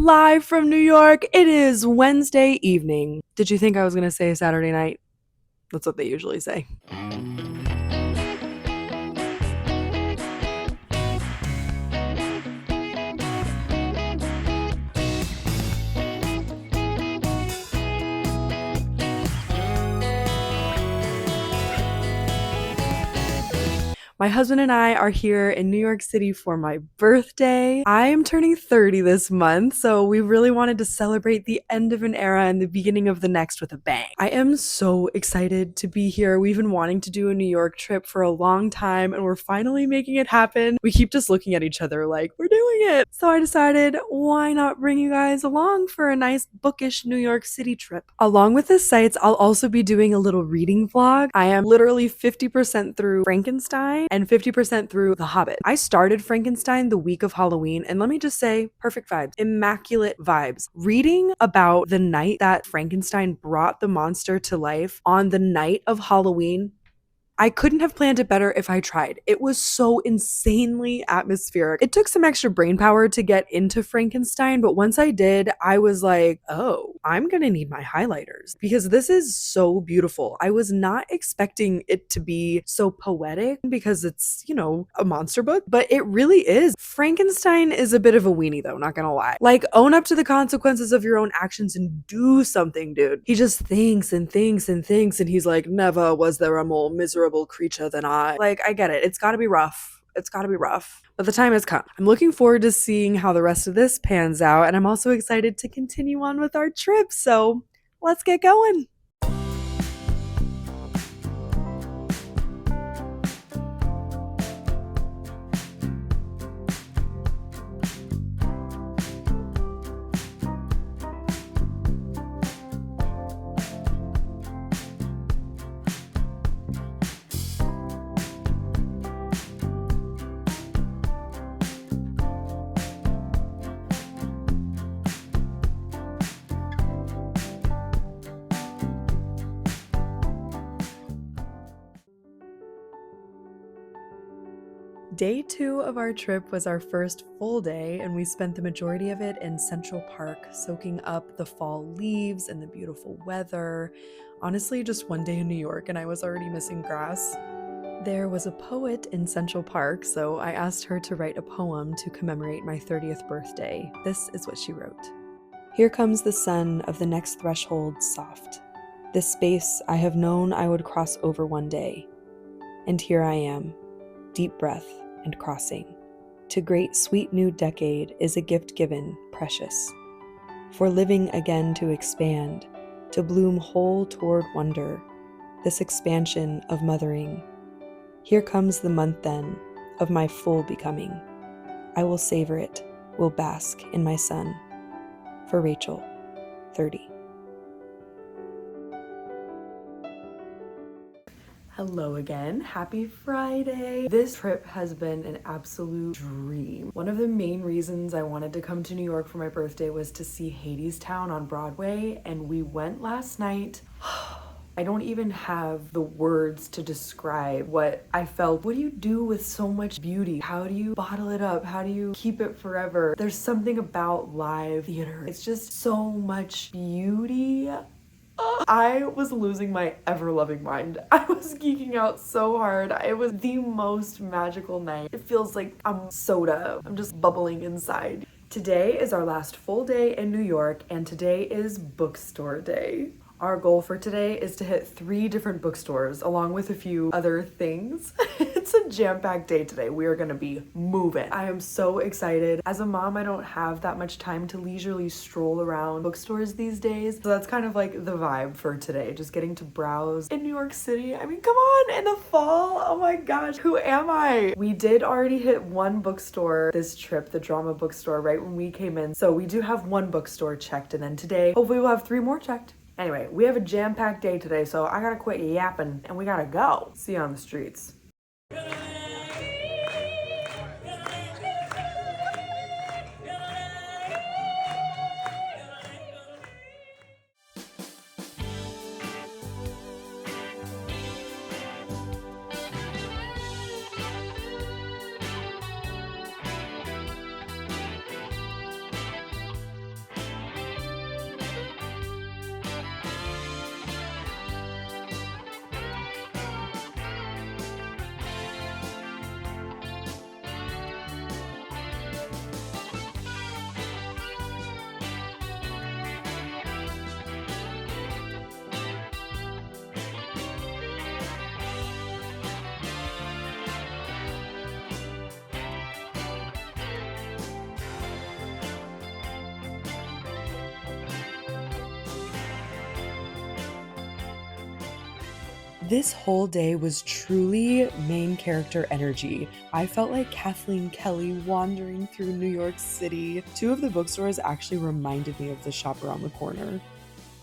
live from New York. It is Wednesday evening. Did you think I was going to say Saturday night? That's what they usually say. My husband and I are here in New York City for my birthday. I am turning 30 this month, so we really wanted to celebrate the end of an era and the beginning of the next with a bang. I am so excited to be here. We've been wanting to do a New York trip for a long time, and we're finally making it happen. We keep just looking at each other like, we're doing it. So I decided, why not bring you guys along for a nice bookish New York City trip? Along with the sights, I'll also be doing a little reading vlog. I am literally 50% through Frankenstein and 50% through The Hobbit. I started Frankenstein the week of Halloween, and let me just say, perfect vibes, immaculate vibes. Reading about the night that Frankenstein brought the monster to life on the night of Halloween, I couldn't have planned it better if I tried. It was so insanely atmospheric. It took some extra brain power to get into Frankenstein, but once I did, I was like, oh, I'm gonna need my highlighters because this is so beautiful. I was not expecting it to be so poetic because it's, a monster book, but it really is. Frankenstein is a bit of a weenie though, not gonna lie. Like, own up to the consequences of your own actions and do something, dude. He just thinks and thinks and thinks, and he's like, never was there a more miserable creature than I. Like, I get it. It's gotta be rough. It's gotta be rough. But the time has come. I'm looking forward to seeing how the rest of this pans out, and I'm also excited to continue on with our trip. So let's get going. Day 2 of our trip was our first full day, and we spent the majority of it in Central Park, soaking up the fall leaves and the beautiful weather. Honestly, just one day in New York, and I was already missing grass. There was a poet in Central Park, so I asked her to write a poem to commemorate my 30th birthday. This is what she wrote. Here comes the sun of the next threshold soft. This space I have known I would cross over one day. And here I am, deep breath and crossing. To great sweet new decade is a gift given, precious. For living again to expand, to bloom whole toward wonder, this expansion of mothering. Here comes the month then, of my full becoming. I will savor it, will bask in my sun. For Rachel, 30. Hello again. Happy Friday. This trip has been an absolute dream. One of the main reasons I wanted to come to New York for my birthday was to see Hadestown on Broadway, and we went last night. I don't even have the words to describe what I felt. What do you do with so much beauty? How do you bottle it up? How do you keep it forever? There's something about live theater. It's just so much beauty. I was losing my ever-loving mind. I was geeking out so hard. It was the most magical night. It feels like I'm soda. I'm just bubbling inside. Today is our last full day in New York, and today is bookstore day. Our goal for today is to hit 3 different bookstores along with a few other things. It's a jam-packed day today. We are gonna be moving. I am so excited. As a mom, I don't have that much time to leisurely stroll around bookstores these days. So that's kind of like the vibe for today, just getting to browse in New York City. I mean, come on, in the fall. Oh my gosh, who am I? We did already hit one bookstore this trip, the drama bookstore, right when we came in. So we do have one bookstore checked, and then today, hopefully we'll have 3 more checked. Anyway, we have a jam-packed day today, so I gotta quit yapping and we gotta go. See you on the streets. This whole day was truly main character energy. I felt like Kathleen Kelly wandering through New York City. Two of the bookstores actually reminded me of the shop around the corner.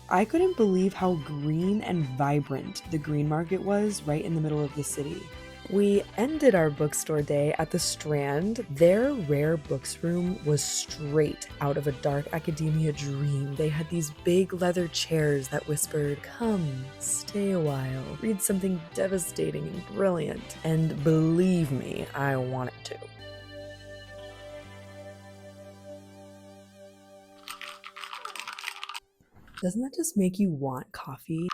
I couldn't believe how green and vibrant the green market was right in the middle of the city. We ended our bookstore day at the Strand. Their rare books room was straight out of a dark academia dream. They had these big leather chairs that whispered, "Come, stay a while, read something devastating and brilliant." And believe me, I wanted to. Doesn't that just make you want coffee?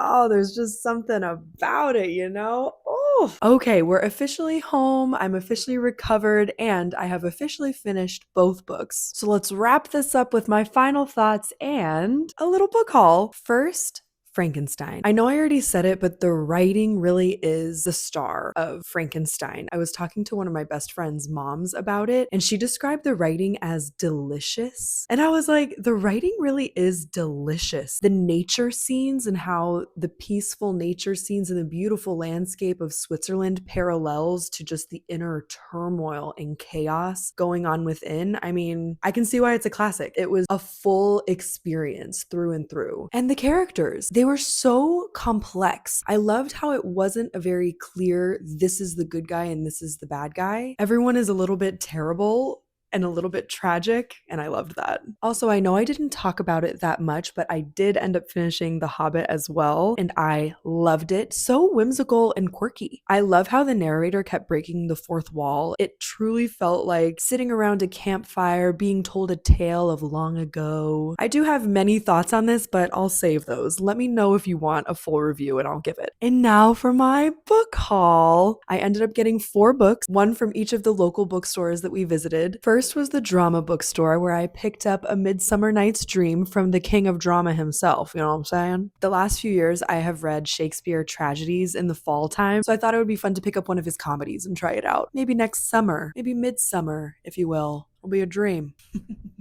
Oh, there's just something about it, you know? Oh, okay, we're officially home. I'm officially recovered, and I have officially finished both books. So let's wrap this up with my final thoughts and a little book haul. First, Frankenstein. I know I already said it, but the writing really is the star of Frankenstein. I was talking to one of my best friend's moms about it, and she described the writing as delicious. And I was like, the writing really is delicious. The nature scenes and how the peaceful nature scenes and the beautiful landscape of Switzerland parallels to just the inner turmoil and chaos going on within. I mean, I can see why it's a classic. It was a full experience through and through. And the characters, they were so complex. I loved how it wasn't a very clear, this is the good guy and this is the bad guy. Everyone is a little bit terrible and a little bit tragic, and I loved that. Also, I know I didn't talk about it that much, but I did end up finishing The Hobbit as well, and I loved it. So whimsical and quirky. I love how the narrator kept breaking the fourth wall. It truly felt like sitting around a campfire, being told a tale of long ago. I do have many thoughts on this, but I'll save those. Let me know if you want a full review and I'll give it. And now for my book haul. I ended up getting 4 books, one from each of the local bookstores that we visited. First was the Drama Bookstore, where I picked up A Midsummer Night's Dream from the king of drama himself, you know what I'm saying? The last few years, I have read Shakespeare tragedies in the fall time, so I thought it would be fun to pick up one of his comedies and try it out. Maybe next summer, maybe midsummer, if you will. It'll be a dream.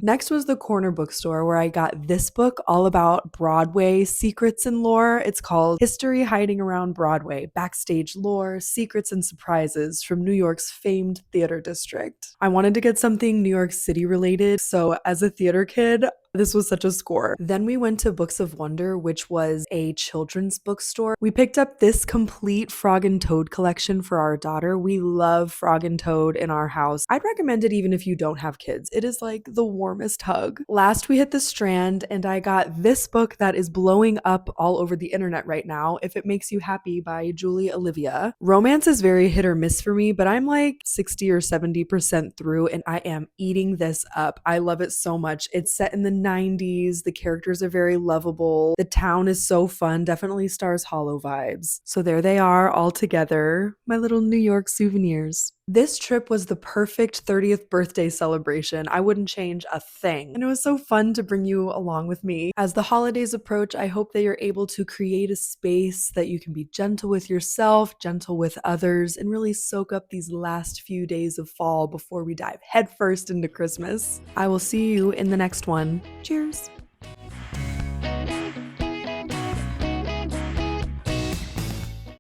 Next was the Corner Bookstore, where I got this book all about Broadway secrets and lore. It's called History Hiding Around Broadway, Backstage Lore, Secrets and Surprises from New York's famed theater district. I wanted to get something New York City related, so as a theater kid, this was such a score. Then we went to Books of Wonder, which was a children's bookstore. We picked up this complete Frog and Toad collection for our daughter. We love Frog and Toad in our house. I'd recommend it even if you don't have kids. It is like the warmest hug. Last, we hit the Strand, and I got this book that is blowing up all over the internet right now, If It Makes You Happy by Julie Olivia. Romance is very hit or miss for me, but I'm like 60 or 70% through, and I am eating this up. I love it so much. It's set in the 90s. The characters are very lovable. The town is so fun. Definitely Stars Hollow vibes. So there they are all together, my little New York souvenirs. This trip was the perfect 30th birthday celebration. I wouldn't change a thing. And it was so fun to bring you along with me. As the holidays approach, I hope that you're able to create a space that you can be gentle with yourself, gentle with others, and really soak up these last few days of fall before we dive headfirst into Christmas. I will see you in the next one. Cheers.